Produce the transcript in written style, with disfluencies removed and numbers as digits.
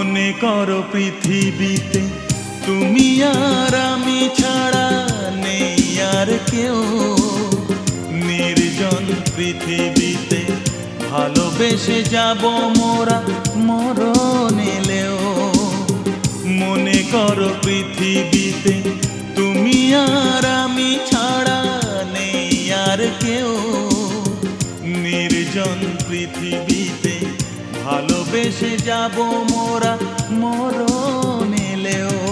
মনে করো পৃথিবীতে তুমি আর আমি ছাড়া নেই আর কেউ। নির্জন পৃথিবীতে ভালোবেসে যাব মোরা মরণ এলেও। মনে করো পৃথিবীতে তুমি আর আমি ছাড়া নেই আর কেউ। নির্জন পৃথিবীতে ভালোবেসে যাব মোরা মরণ এলেও।